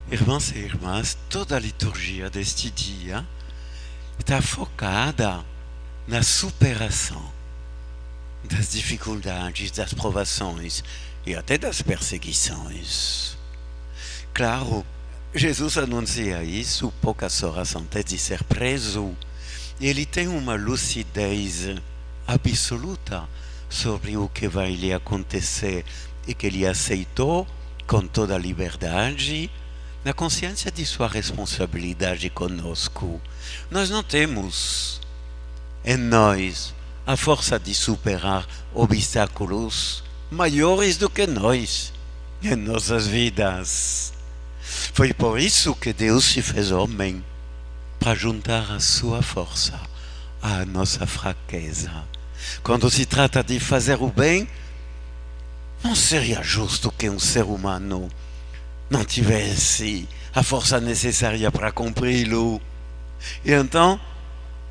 Irmãos e irmãs, toda a liturgia deste dia está focada na superação das dificuldades, das provações e até das perseguições. Claro, Jesus anuncia isso poucas horas antes de ser preso. Ele tem uma lucidez absoluta sobre o que vai lhe acontecer e que ele aceitou com toda a liberdade, na consciência de sua responsabilidade conosco. Nós não temos em nós a força de superar obstáculos maiores do que nós em nossas vidas. Foi por isso que Deus se fez homem, para juntar a sua força à nossa fraqueza. Quando se trata de fazer o bem, não seria justo que um ser humano não tivesse a força necessária para cumpri-lo. E então,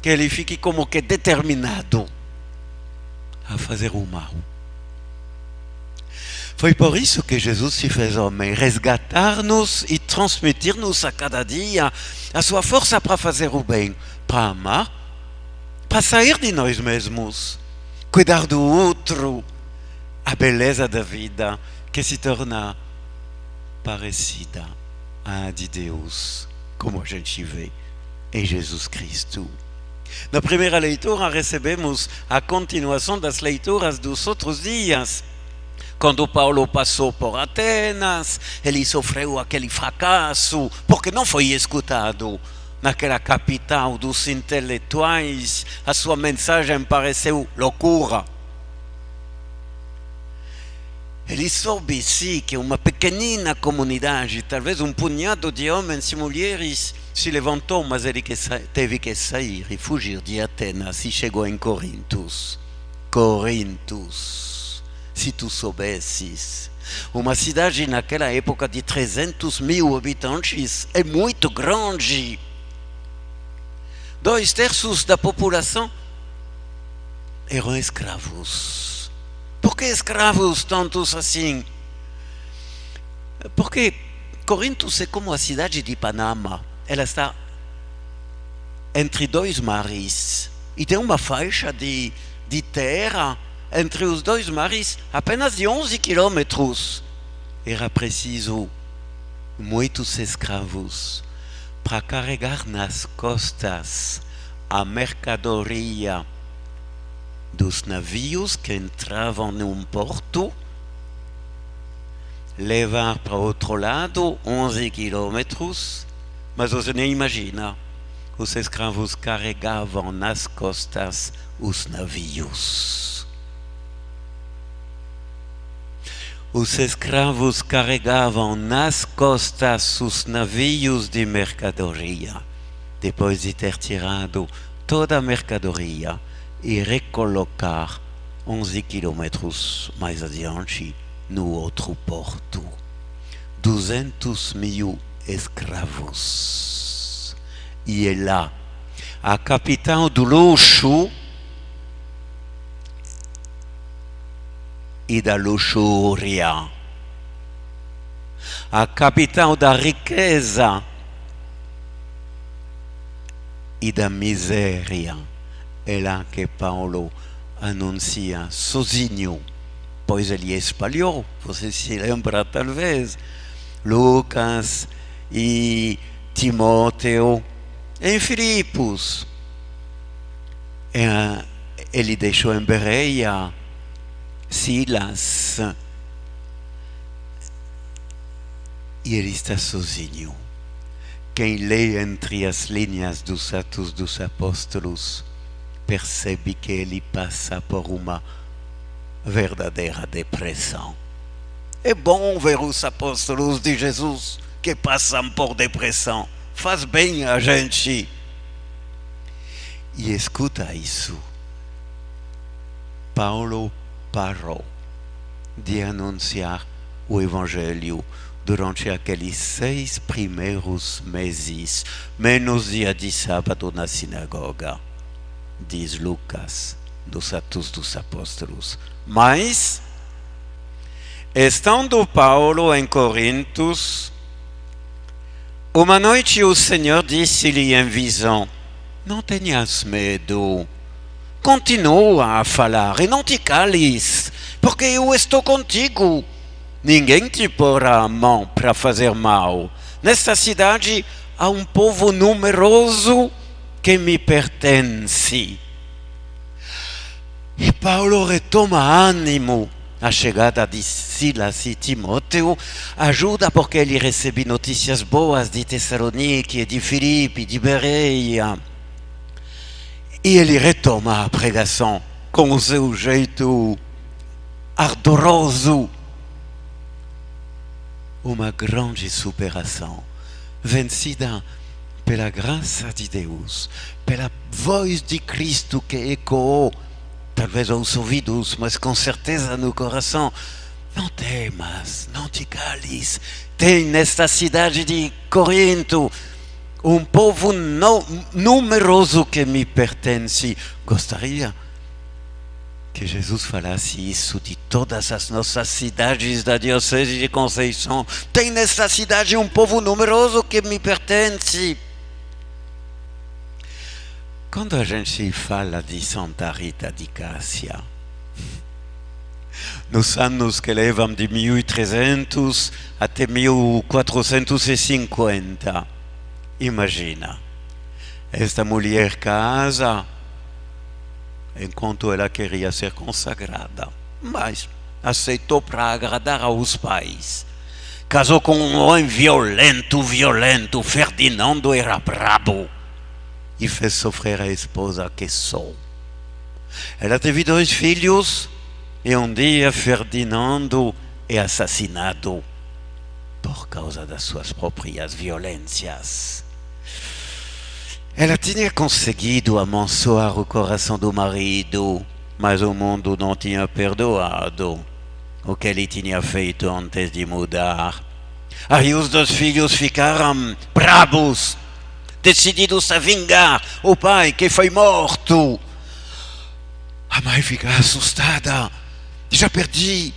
que ele fique como que determinado a fazer o mal. Foi por isso que Jesus se fez homem, resgatar-nos e transmitir-nos a cada dia a sua força para fazer o bem, para amar, para sair de nós mesmos, cuidar do outro, a beleza da vida que se torna parecida à de Deus, como a gente vê em Jesus Cristo. Na primeira leitura recebemos a continuação das leituras dos outros dias. Quando Paulo passou por Atenas, ele sofreu aquele fracasso, porque não foi escutado. Naquela capital dos intelectuais, a sua mensagem pareceu loucura. Ele soube sim que uma pequenina comunidade, talvez um punhado de homens e mulheres, se levantou, mas ele teve que sair e fugir de Atenas e chegou em Corintos. Corintos, se tu soubesses, uma cidade naquela época de 300 mil habitantes, é muito grande. 2/3 da população eram escravos. Por que escravos tantos assim? Porque Corintos é como a cidade de Panama. Ela está entre dois mares e tem uma faixa de terra entre os dois mares apenas de 11 quilômetros. Era preciso muitos escravos para carregar nas costas a mercadoria dos navios que entravam num porto, levar para outro lado 11 quilômetros, mas você nem imagina, os escravos carregavam nas costas os navios. Os escravos carregavam nas costas os navios de mercadoria, depois de ter tirado toda a mercadoria e recolocar 11 quilômetros mais adiante no outro porto. 200 mil escravos. E é lá a capital do luxo e da luxúria, a capital da riqueza e da miséria. É lá que Paulo anuncia sozinho, pois ele espalhou, você se lembra talvez, Lucas e Timóteo em Filipos. Ele deixou em Bereia Silas e ele está sozinho. Quem lê entre as linhas dos Atos dos Apóstolos percebe que ele passa por uma verdadeira depressão. É bom ver os apóstolos de Jesus que passam por depressão. Faz bem a gente. E escuta isso. Paulo parou de anunciar o Evangelho durante aqueles 6 primeiros meses, menos dia de sábado na sinagoga, diz Lucas, dos Atos dos Apóstolos. Mas, estando Paulo em Corintos, Uma noite o Senhor disse-lhe em visão: não tenhas medo. Continua a falar e não te cales, porque eu estou contigo. Ninguém te porá a mão para fazer mal. Nesta cidade há um povo numeroso que me pertence. E Paulo retoma ânimo. A chegada de Silas e Timóteo ajuda porque ele recebe notícias boas de Tessalonique, de Filipe, de Bereia. E ele retoma a pregação com o seu jeito ardoroso. Uma grande superação, vencida pela graça de Deus, pela voz de Cristo que ecoou, talvez aos ouvidos, mas com certeza no coração. Não temas, não te cales. Tem nesta cidade de Corinto um povo numeroso que me pertence. Gostaria que Jesus falasse isso de todas as nossas cidades da Diocese de Conceição. Tem nesta cidade um povo numeroso que me pertence. Quando a gente fala de Santa Rita de Cássia, nos anos que levam de 1300 até 1450, imagina, esta mulher casa enquanto ela queria ser consagrada, mas aceitou para agradar aos pais. Casou com um homem violento, Ferdinando era brabo e fez sofrer a esposa que sou. Ela teve 2 filhos e um dia Ferdinando é assassinado por causa das suas próprias violências. Ela tinha conseguido amontoar o coração do marido, mas o mundo não tinha perdoado o que ele tinha feito antes de mudar. Aí os 2 filhos ficaram bravos, decididos a vingar o pai que foi morto. A mãe fica assustada. Já perdi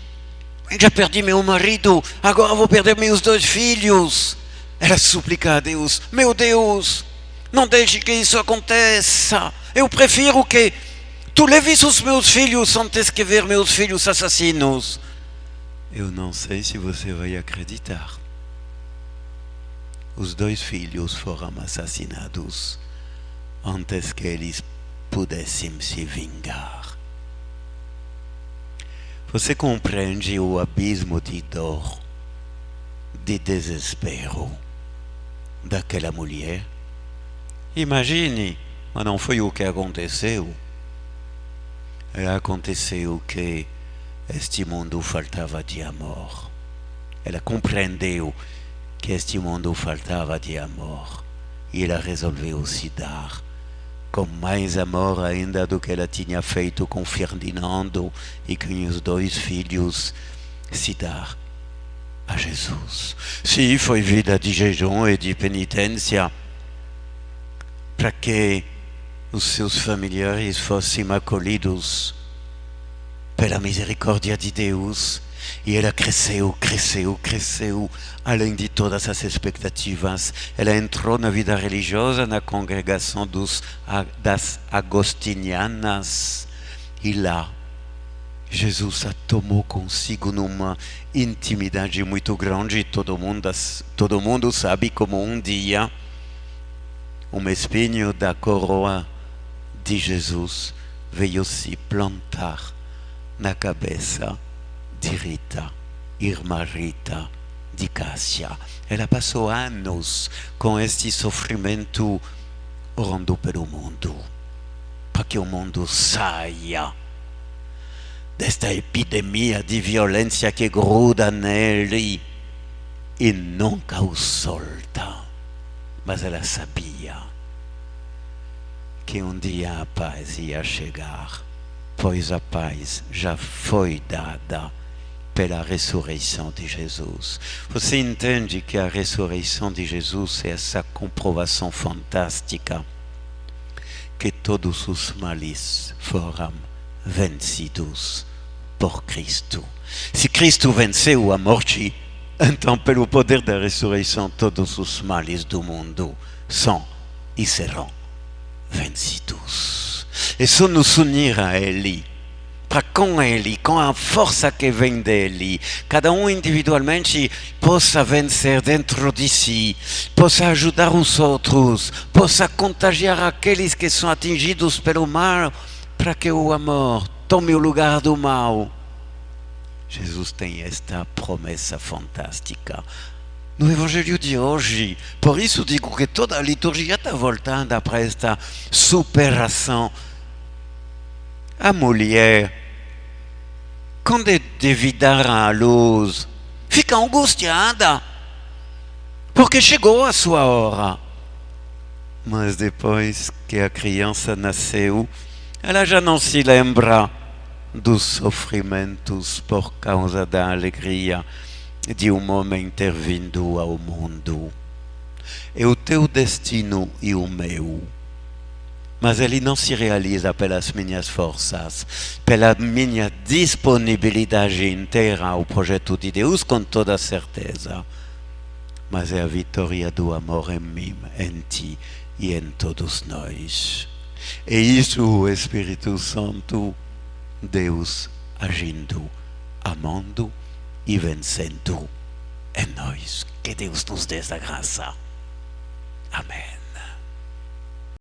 meu marido, agora vou perder meus 2 filhos. Ela suplica a Deus: meu Deus, não deixe que isso aconteça. Eu prefiro que tu leves os meus filhos antes que ver meus filhos assassinos. Eu não sei se você vai acreditar. Os 2 filhos foram assassinados antes que eles pudessem se vingar. Você compreende o abismo de dor, de desespero daquela mulher? Imagine, mas não foi o que aconteceu. Aconteceu que este mundo faltava de amor. Ela compreendeu que este mundo faltava de amor e ela resolveu se dar com mais amor ainda do que ela tinha feito com Ferdinando e com os 2 filhos, se dar a Jesus. Sim, foi vida de jejum e de penitência para que os seus familiares fossem acolhidos pela misericórdia de Deus. E ela cresceu, além de todas as expectativas. Ela entrou na vida religiosa, na congregação das agostinianas, e lá Jesus a tomou consigo numa intimidade muito grande. Todo mundo sabe como um dia um espinho da coroa de Jesus veio se plantar na cabeça de Rita, irmã Rita de Cássia. Ela passou anos com este sofrimento, orando pelo mundo, para que o mundo saia desta epidemia de violência que gruda nele e nunca o solta. Mas ela sabia que um dia a paz ia chegar, pois a paz já foi dada pela ressurreição de Jesus. Você entende que a ressurreição de Jesus é essa comprovação fantástica que todos os males foram vencidos por Cristo. Se Cristo venceu a morte, Então, pelo poder da ressurreição, todos os males do mundo são e serão vencidos. É só nos unir a Ele, para com Ele, com a força que vem dele, cada um individualmente possa vencer dentro de si, possa ajudar os outros, possa contagiar aqueles que são atingidos pelo mal, para que o amor tome o lugar do mal. Jesus tem esta promessa fantástica no Evangelho de hoje. Por isso digo que toda a liturgia está voltando para esta superação. A mulher, quando deve dar à luz, fica angustiada, porque chegou a sua hora. Mas depois que a criança nasceu, ela já não se lembra dos sofrimentos por causa da alegria de um homem ter vindo ao mundo. É o teu destino e o meu. Mas ele não se realiza pelas minhas forças, pela minha disponibilidade inteira ao projeto de Deus, com toda certeza. Mas é a vitória do amor em mim, em ti e em todos nós. É isso o Espírito Santo, Deus agindo, amando e vencendo em nós. Que Deus nos dê essa graça. Amém.